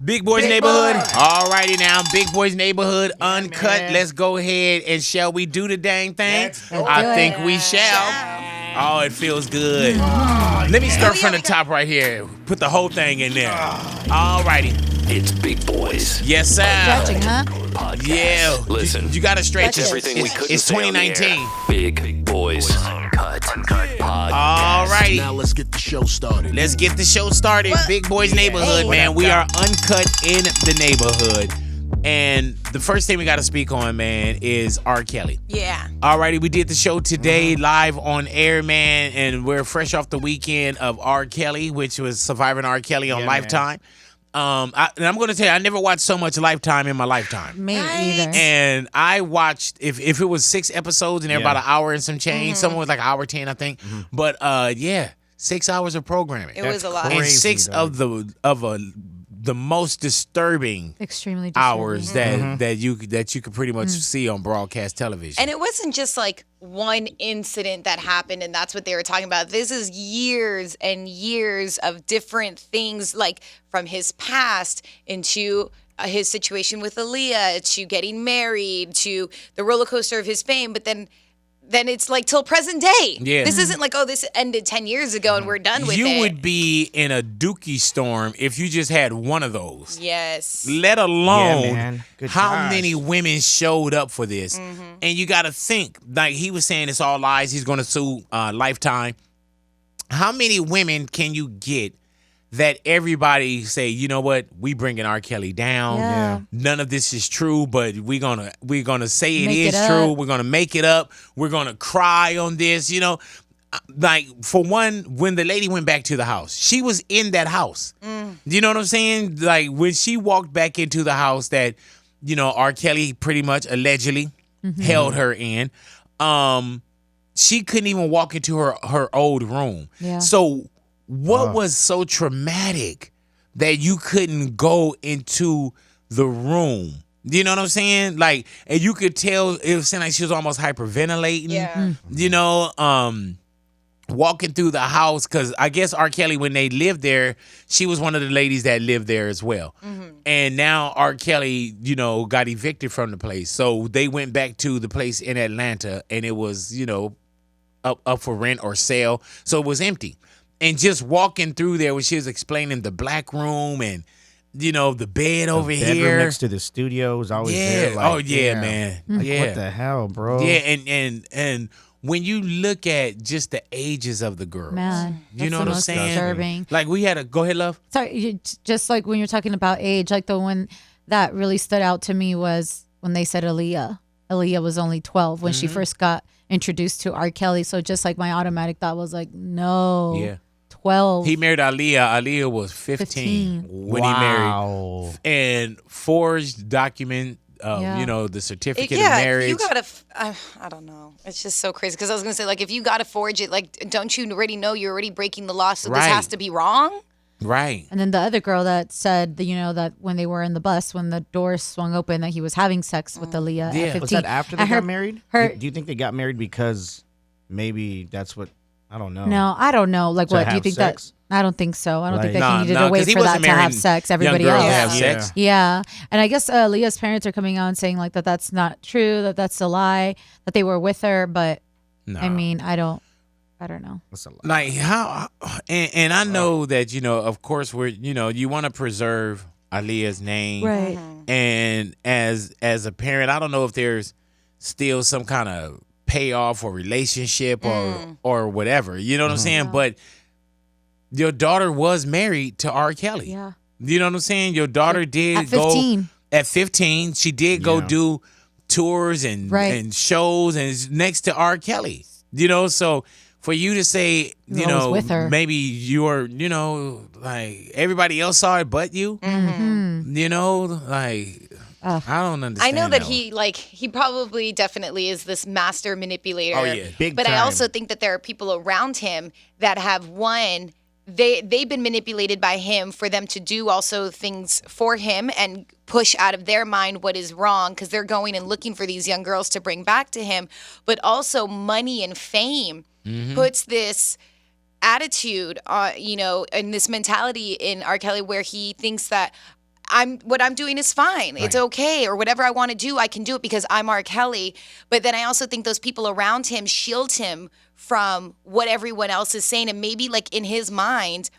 Big Boy's Neighborhood. All righty now. Big Boy's Neighborhood Uncut. man. Let's go ahead and shall we do the dang thing? Let's do I it. think we shall. Oh, it feels good. Let me start from the top right here. Put the whole thing in there. All righty. It's Big Boys. Yes, sir. Stretching, huh? Podcast. Yeah. Listen. You got to stretch it. Everything we couldn't It's say on the air. 2019. Big Boys Uncut Podcast. All righty. Now let's get the show started. Let's get the show started. Big Boy's Neighborhood, man. We are uncut in the neighborhood. And the first thing we got to speak on, man, is R. Kelly. Yeah. Alrighty, we did the show today live on air, man, and we're fresh off the weekend of R. Kelly, which was Surviving R. Kelly on Lifetime. And I'm going to tell you, I never watched so much Lifetime in my lifetime. Me either. And I watched, if it was 6 episodes and they're about an hour and some change, someone was like an hour 10, I think. But 6 hours of programming. It was a lot. And 6 of the most disturbing Extremely hours disturbing. that you could pretty much see on broadcast television. And it wasn't just like one incident that happened and that's what they were talking about. This is years and years of different things, like from his past into his situation with Aaliyah, to getting married, to the roller coaster of his fame, but then it's like till present day. Yeah. This isn't like, oh, this ended 10 years ago and we're done with it. You would be in a dookie storm if you just had one of those. Yes. Let alone Yeah, man. Good how gosh. many women showed up for this. And you got to think, like he was saying, it's all lies. He's going to sue Lifetime. How many women can you get that everybody say, you know what, we bringing R. Kelly down. Yeah. None of this is true, but we're gonna say it Make is it true. up. We're gonna make it up. We're gonna cry on this. You know, like for one, when the lady went back to the house, she was in that house. You know what I'm saying? Like when she walked back into the house that, you know, R. Kelly pretty much allegedly held her in. She couldn't even walk into her old room. Yeah. So what was so traumatic that you couldn't go into the room? You know what I'm saying? Like, and you could tell it was like she was almost hyperventilating. Yeah. You know, walking through the house, because I guess R. Kelly, when they lived there, she was one of the ladies that lived there as well. And now R. Kelly, you know, got evicted from the place. So they went back to the place in Atlanta and it was, you know, up for rent or sale. So it was empty. And just walking through there when she was explaining the black room and, you know, the bed over Bedroom here. next to the studio was always there. Like, oh, yeah, man. Like, yeah. what the hell, bro? Yeah, and when you look at just the ages of the girls, Man, you that's know the what I'm most saying? disturbing. Like we had a go ahead, love. Sorry, just like when you're talking about age, like the one that really stood out to me was when they said Aaliyah. Aaliyah was only 12 when she first got introduced to R. Kelly. So just like my automatic thought was like, no, Yeah. 12. He married Aaliyah. Aaliyah was 15 when he married, Wow. and forged document. Yeah. You know, the certificate Yeah, of marriage. you gotta. I don't know. It's just so crazy because I was gonna say, like, if you gotta forge it, like, don't you already know you're already breaking the law? So Right. this has to be wrong. Right. And then the other girl that said, that, you know, that when they were in the bus, when the doors swung open, that he was having sex with Aaliyah Yeah. at 15. Was that after they And got married? her- Do you think they got married because maybe that's what? I don't know. No, I don't know. Like, To what do you have think sex? that? I don't think so. I don't think Like- that he needed to 'cause wait he for that wasn't to have marrying sex. young Everybody girls else. to have Yeah. sex. Yeah. And I guess Leah's parents are coming out and saying like that's not true, that that's a lie, that they were with her. But No. I mean, I don't know. That's a lot. Like how, and I know that, you know, of course we're, you know, you want to preserve Aaliyah's name. Right. And as a parent, I don't know if there's still some kind of payoff or relationship or whatever. You know what I'm saying? But your daughter was married to R. Kelly. Yeah. You know what I'm saying? Your daughter did At go 15. at 15. She did go Yeah. do tours and Right. and shows and is next to R. Kelly. You know, so for you to say, you You're always know, with her. maybe you're, you know, like everybody else saw it but you. You know, like I don't understand. I know that one. he probably definitely is this master manipulator. Oh, yeah. Big But I time. also think that there are people around him that have they've been manipulated by him for them to do also things for him and push out of their mind what is wrong because they're going and looking for these young girls to bring back to him. But also money and fame puts this attitude, you know, and this mentality in R. Kelly where he thinks that what I'm doing is fine. It's okay. Or whatever I want to do, I can do it because I'm R. Kelly. But then I also think those people around him shield him from what everyone else is saying. And maybe like in his mind,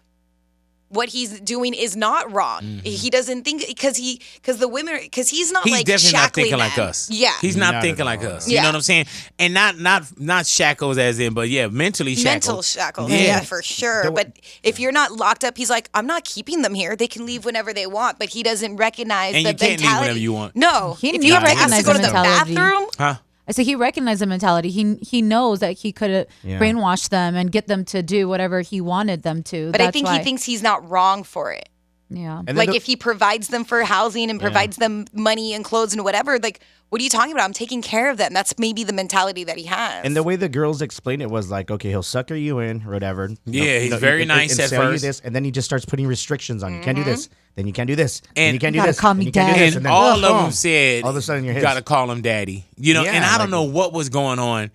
what he's doing is not wrong. He doesn't think because the women, because he's not like definitely not thinking shackling like them. us. Yeah. He's not Not thinking at like all. us. You Yeah. know what I'm saying? And not shackles as in, but yeah, mentally shackled. Mental shackles, Yeah. yeah, for sure. But if you're not locked up, he's like, I'm not keeping them here. They can leave whenever they want. But he doesn't recognize And the you can't leave mentality. whenever you want. No, He if knew you how ever to asked to recognize go to the the mentality. bathroom, Huh? I said he recognized the mentality. He knows that he could have Yeah. brainwashed them and get them to do whatever he wanted them to. but I That's think why. he thinks he's not wrong for it. Yeah. And then Like the- if he provides them for housing and provides them money and clothes and whatever, like what are you talking about? I'm taking care of them. That's maybe the mentality that he has. And the way the girls explained it was like, okay, he'll sucker you in or whatever. Yeah, he's very nice at sell you first. this, and then he just starts putting restrictions on you. Can't do this. Then you can't do this. And And you can't do You gotta this. call and me you can't do dad. this, And then all of boom, them said, all of a sudden you're you his. got to call him daddy. You know, Yeah, and I don't like- know what was going on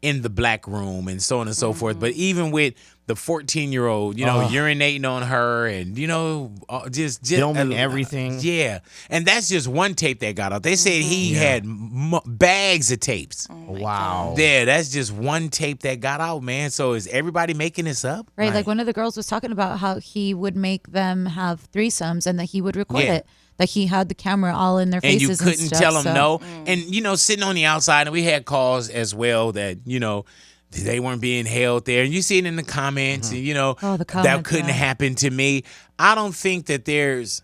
in the black room and so on and so forth. But even with the 14-year-old, you know, urinating on her and, you know, just Filming everything. Yeah. And that's just one tape that got out. They said he had bags of tapes. Wow. Yeah, that's just one tape that got out, man. So is everybody making this up? Right, like one of the girls was talking about how he would make them have threesomes and that he would record Yeah. it. Like he had the camera all in their And faces you couldn't stuff, tell them so- no. And, you know, sitting on the outside, and we had calls as well that, you know, they weren't being held there. And you see it in the comments, and, you know, Oh, the that comments, couldn't yeah. happen to me. I don't think that there's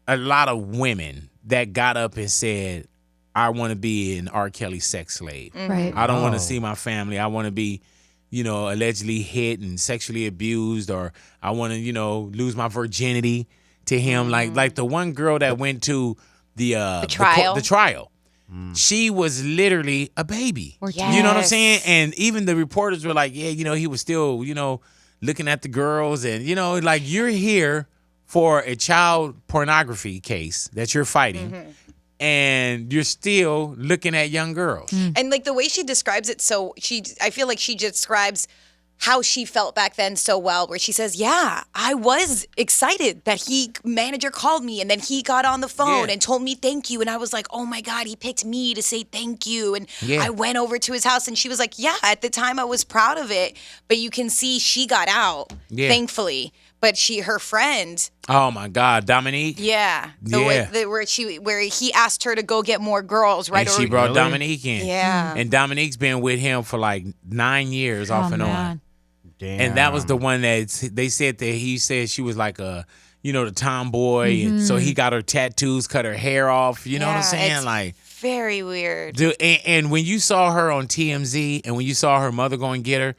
a lot of women that got up and said, I want to be an R. Kelly sex slave. Right. I don't want Oh. to see my family. I want to be, you know, allegedly hit and sexually abused, or I want to, you know, lose my virginity to him. Like the one girl that went to the trial. The trial. She was literally a baby. Or You know what I'm Yes. saying? And even the reporters were like, yeah, you know, he was still, you know, looking at the girls, and, you know, like, you're here for a child pornography case that you're fighting, and you're still looking at young girls. And like the way she describes it, I feel like she describes how she felt back then so well, where she says, yeah, I was excited that manager called me and then he got on the phone Yeah. and told me thank you. And I was like, oh my God, he picked me to say thank you. And Yeah. I went over to his house and she was like, yeah, at the time I was proud of it. But you can see she got out, Yeah. thankfully. But her friend, Oh my God, Dominique. yeah, Yeah. where he asked her to go get more girls, right? And she Or- brought Really? Dominique in. Yeah. And Dominique's been with him for like 9 years off Oh, and on. man. Damn. And that was the one that they said that he said she was like a, you know, the tomboy. And so he got her tattoos, cut her hair off. You know what I'm Yeah, saying? it's Like, very weird. dude, and when you saw her on TMZ and when you saw her mother go and get her,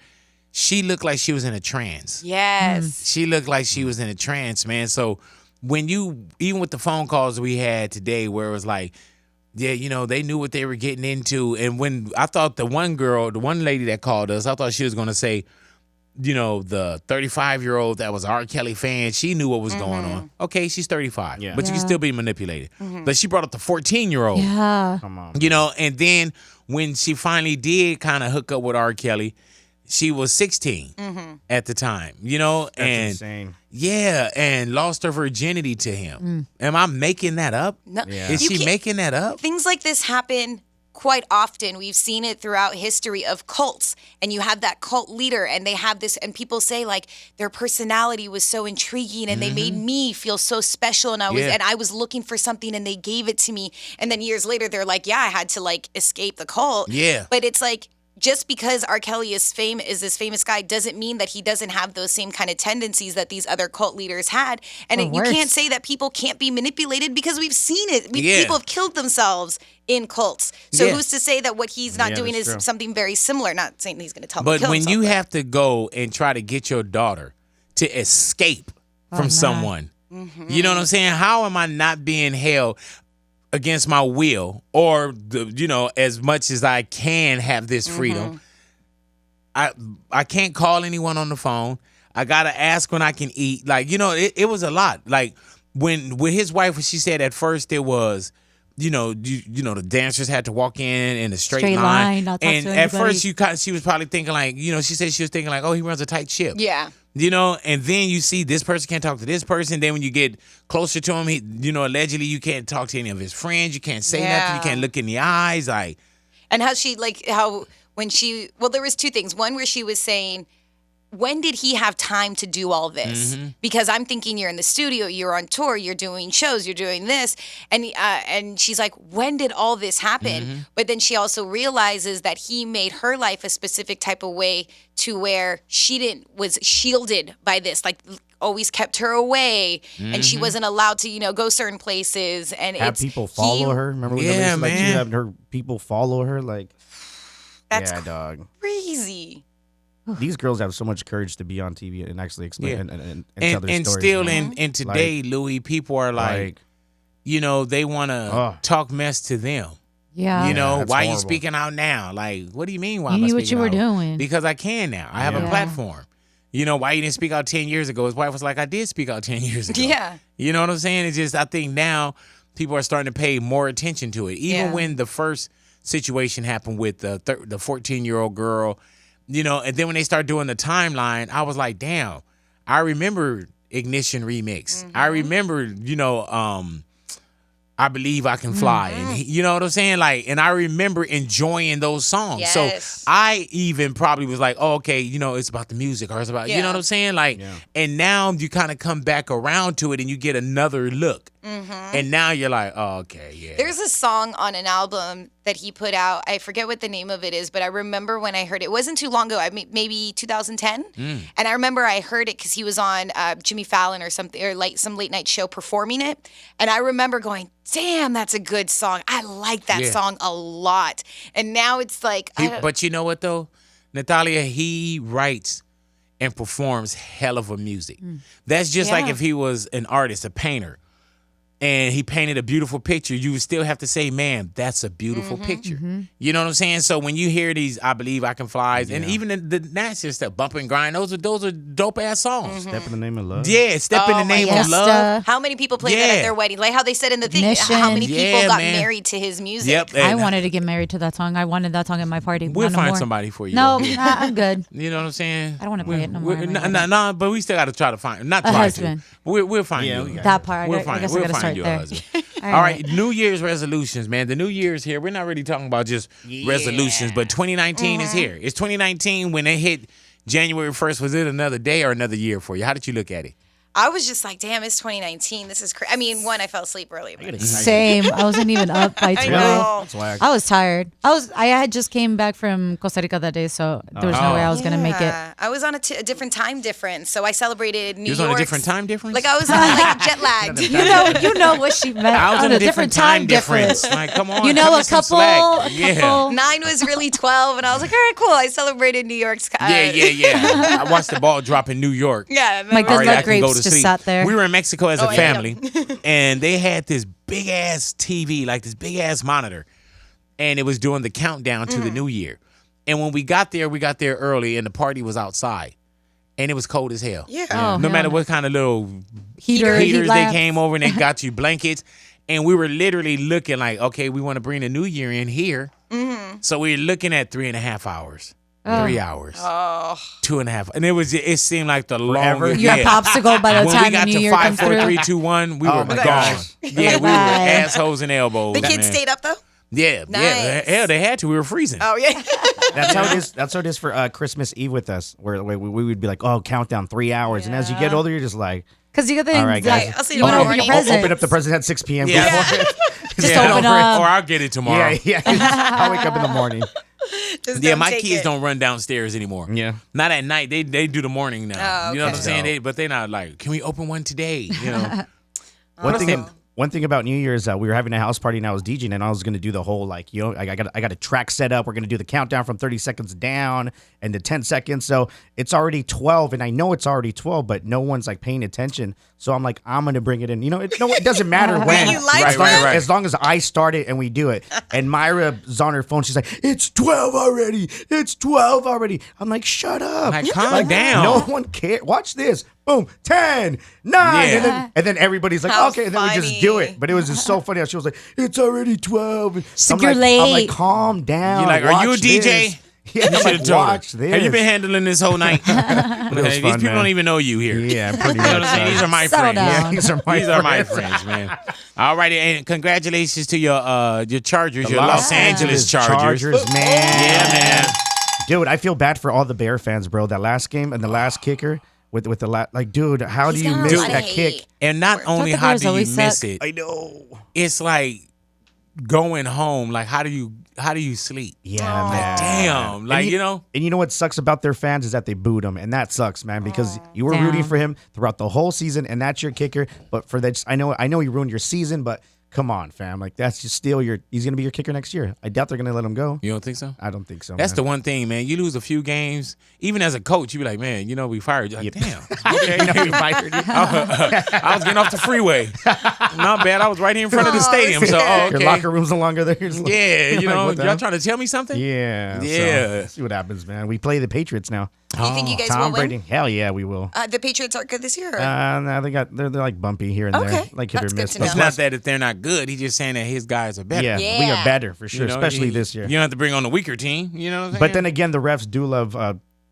she looked like she was in a trance. Yes. She looked like she was in a trance, man. So when even with the phone calls we had today where it was like, yeah, you know, they knew what they were getting into. And when I thought the one lady that called us, I thought she was going to say, you know, the 35-year-old that was an R. Kelly fan, she knew what was going on. Okay, she's 35, Yeah. but you can Yeah. still be manipulated. But she brought up the 14-year-old. Yeah. Come on. You know, and then when she finally did kind of hook up with R. Kelly, she was 16 at the time, you know, That's and insane. yeah, and lost her virginity to him. Am I making that up? No, Yeah. Is you she can't- making that up? Things like this happen quite often. We've seen it throughout history of cults, and you have that cult leader, and they have this, and people say like their personality was so intriguing, and they made me feel so special, and Yeah. I was looking for something, and they gave it to me, and then years later they're like, yeah, I had to like escape the cult. Yeah. But it's like, just because R. Kelly is this famous guy doesn't mean that he doesn't have those same kind of tendencies that these other cult leaders had. And Or you worse. can't say that people can't be manipulated because we've seen it. Yeah. People have killed themselves in cults. So Yeah. who's to say that what he's not Yeah, doing that's is true. something very similar? Not saying he's going to tell him But to kill when himself, you but- have to go and try to get your daughter to escape from man. someone, Mm-hmm. you know what I'm saying? How am I not being held against my will, or you know, as much as I can have this freedom? I can't call anyone on the phone. I gotta ask when I can eat. Like, you know, it was a lot. Like when with his wife, she said at first it was, you know, the dancers had to walk in a straight Straight line, not talk and to at anybody. first she was probably thinking like, you know, she said she was thinking like, oh, he runs a tight ship. Yeah. You know, and then you see this person can't talk to this person. Then when you get closer to him, allegedly you can't talk to any of his friends. You can't say nothing. You can't look in the eyes. Like, and how there was two things. One where she was saying, when did he have time to do all this? Mm-hmm. Because I'm thinking you're in the studio, you're on tour, you're doing shows, you're doing this. And she's like, when did all this happen? Mm-hmm. But then she also realizes that he made her life a specific type of way to where was shielded by this, like always kept her away, and she wasn't allowed to, go certain places. And have people follow her. Remember when like you have her people follow her? Like, that's dog. crazy. These girls have so much courage to be on TV and actually explain and tell their and stories. still man. in today, Louis, people are like they want to talk mess to them. Yeah. That's why are you horrible. speaking out now? Like, what do you mean? Why You am I knew what speaking you were out? doing. Because I can now. I have a platform. Why you didn't speak out 10 years ago? His wife was like, I did speak out 10 years ago. Yeah. You know what I'm saying? It's just, I think now people are starting to pay more attention to it. Even when the first situation happened with the 14-year-old girl, and then when they start doing the timeline, I was like, damn, I remember Ignition Remix. Mm-hmm. I remember, I Believe I Can Fly. And you know what I'm saying? Like, and I remember enjoying those songs. Yes. So I even probably was like, oh, okay, it's about the music or it's about, you know what I'm saying? Like, and now you kind of come back around to it and you get another look. And now you're like, oh, okay, yeah. There's a song on an album that he put out. I forget what the name of it is, but I remember when I heard it. It wasn't too long ago, maybe 2010. And I remember I heard it because he was on Jimmy Fallon or something, or like some late night show performing it. And I remember going, damn, that's a good song. I like that song a lot. And now it's like. But you know what, though? Natalia, he writes and performs hell of a music. That's just like if he was an artist, a painter. And he painted a beautiful picture, you would still have to say, man, that's a beautiful picture. You know what I'm saying? So when you hear these I Believe I Can Fly, and even the nastier stuff, Bump and Grind, those are dope-ass songs. Step in the Name of Love. Yeah, Step in the Name of Love. How many people played that at their wedding? Like how they said in the thing, how many people got married to his music? Yep. I wanted to get married to that song. I wanted that song at my party. We'll Not no find more. somebody for you. No, I'm good. You know what I'm saying? I don't want to play it no more. No, but we still got to try to find, not A try husband. to. We'll find you. That part. We'll I find, guess we'll I gotta find start you a there. husband. All right, New Year's resolutions, man. The New Year's here. We're not really talking about just resolutions, but 2019 is here. It's 2019 when they hit January 1st. Was it another day or another year for you? How did you look at it? I was just like, damn, it's 2019. This is crazy. I mean, I fell asleep early. But Same. I wasn't even up by 12. know. I was tired. I had just came back from Costa Rica that day, so there was no way I was gonna make it. I was on a different time difference, so I celebrated New York. You was on a different time difference? Like I was like jet lagged. You know what she meant. I was on in a different time difference. Like, come on. You know, cut me a some couple. slack. 9 was really 12, and I was like, all right, cool. I celebrated New York's. Yeah. I watched the ball drop in New York. Yeah. My All right, I good luck can go grapes to just sleep. sat there. We were in Mexico as a yeah. family, and they had this big ass TV, like this big ass monitor, and it was doing the countdown to the New Year. And when we got there early, and the party was outside, and it was cold as hell. Yeah. Oh, No hell matter no. what kind of little Heater, heat heaters they lamps. came over and they got you blankets, and we were literally looking like, okay, we want to bring the New Year in here. So we were looking at 3.5 hours. 3 hours, 2.5, and it seemed like the longest. You're a popsicle by the When time we got the New to Year 5, comes 4, through. 3, 2, 1, we were my gone. gosh. Yeah, we were assholes and elbows. The kids man. stayed up though. Yeah, Nice. hell, they had to. We were freezing. Oh yeah. That's how it is. That's how it is for Christmas Eve with us, where we would be like, "Oh, countdown 3 hours," and as you get older, you're just like, Because you get the All right, guys. I'll see you you tomorrow want to open your morning. presents. open up the present at 6 p.m. Yeah. Just Yeah, open or up. I'll get it tomorrow. Yeah. I'll wake up in the morning. Just Yeah, don't my take kids it. don't run downstairs anymore. Yeah. Not at night. They do the morning now. Oh, You know what I'm okay. saying? But they're not like, can we open one today? You know. One thing about New Year's, we were having a house party and I was DJing, and I was gonna do the whole I got a track set up. We're gonna do the countdown from 30 seconds down and to 10 seconds. So it's already 12, and I know it's already 12, but no one's like paying attention. So I'm like, I'm gonna bring it in. It doesn't matter when. You like as, long that? as long as I start it and we do it. And Myra's on her phone. She's like, it's 12 already. It's 12 already. I'm like, shut up. Like, calm down. No one cares. Watch this. Boom. 10, 9. Yeah. And then everybody's like, How okay. And then we just do funny. it. But it was just so funny how she was like, it's already 12. So I'm you're like, I'm late. like, calm down. You're like, are you a Watch DJ? this. Yeah, You I'm should like, have told her. watch this. Have you been handling this whole night? These fun, people man. don't even know you here. Yeah, pretty You know what much. I'm saying? These are my Settle friends. down. Yeah, these are my friends, man. All righty, and congratulations to your Chargers, your Los Los Angeles Chargers. man. Yeah, man. Dude, I feel bad for all the Bear fans, bro. That last game and the last kicker with the like, dude, how do He's you got a miss lot of that hate. kick? And not only the how Bears do you always miss suck? it, I know. it's like going home. Like, how do you sleep? Yeah, man. Damn, like And you know. And you know what sucks about their fans is that they booed him, and that sucks, man, because you were rooting Damn. for him throughout the whole season, and that's your kicker. But for that, I know he ruined your season, but come on, fam, like that's just still he's gonna be your kicker next year. I doubt they're gonna let him go. You don't think so? I don't think so. That's the man. one thing, man. You lose a few games, even as a coach, you be like, man, you know, we fired you. Like, damn. Okay. He fired you. I was getting off the freeway. Not bad. I was right here in front of the stadium. So, okay. Your locker room's no longer there. You're just like- Yeah, you like, know, what the y'all hell? trying to tell me something? Yeah. Yeah. So, see what happens, man. We play the Patriots now. Do you think you guys Tom will win? Brady. Hell yeah, we will. The Patriots are good this year. Or? No, they're like bumpy here and there, Okay. like hit That's or good miss. to But know. It's not that if they're not good. He's just saying that his guys are better. yeah, we Yeah. are better for sure, You know, especially you- this year. You don't have to bring on the weaker team. You know what I'm saying? But then again, the refs do love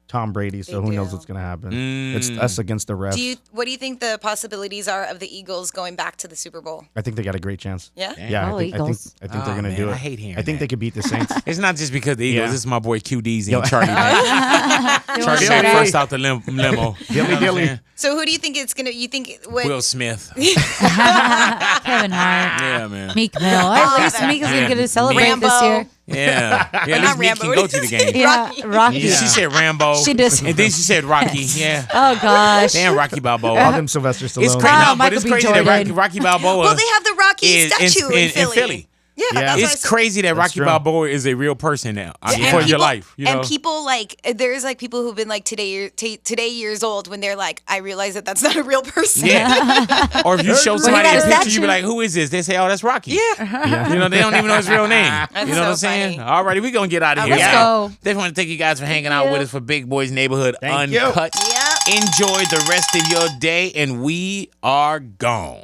Tom Brady, so They who knows do. what's gonna happen? Mm. It's us against the refs. What do you think the possibilities are of the Eagles going back to the Super Bowl? I think they got a great chance. Yeah. Yeah, Go I think Eagles. they're Oh, gonna man, do it. I hate hearing I think that. they could beat the Saints. it's not just because the Eagles. Yeah. It's my boy QD's Yo. and Charlie. Man. Charlie Shut made up. first out the limo. You know what I'm dilly. saying? So who do you think it's gonna? You think what? Will Smith. Kevin Hart, Yeah, man. Meek Mill. At least Meek is gonna get to celebrate Rambo. this year. Yeah. Yeah, at least not Meek can Rambo. go to the game. Yeah, Rocky. Yeah. She said Rambo. She just- And then she said Rocky. Yeah. Oh gosh. Damn, Rocky Balboa. All them Sylvester Stallone. It's crazy, Ah, no, but Michael it's B. crazy that Jordan. Rocky Balboa Well, they have the Rocky is statue in Philly. Yeah, Yeah. that's what I It's said. crazy that Rocky true. Balboa is a real person now And for your people- life. You know? And people like there's like people who've been like today years old when they're like, I realize that that's not a real person. Yeah. Or if you show somebody got a a picture, you statue. be like, who is this? They say, oh, that's Rocky. Yeah. You know, they don't even know his real name. That's You know what I'm so saying? funny. All righty, we're going to get out of here. Let's go. Definitely want to thank you guys for hanging out with us for Big Boys Neighborhood Thank you. Uncut. Yep. Enjoy the rest of your day, and we are gone.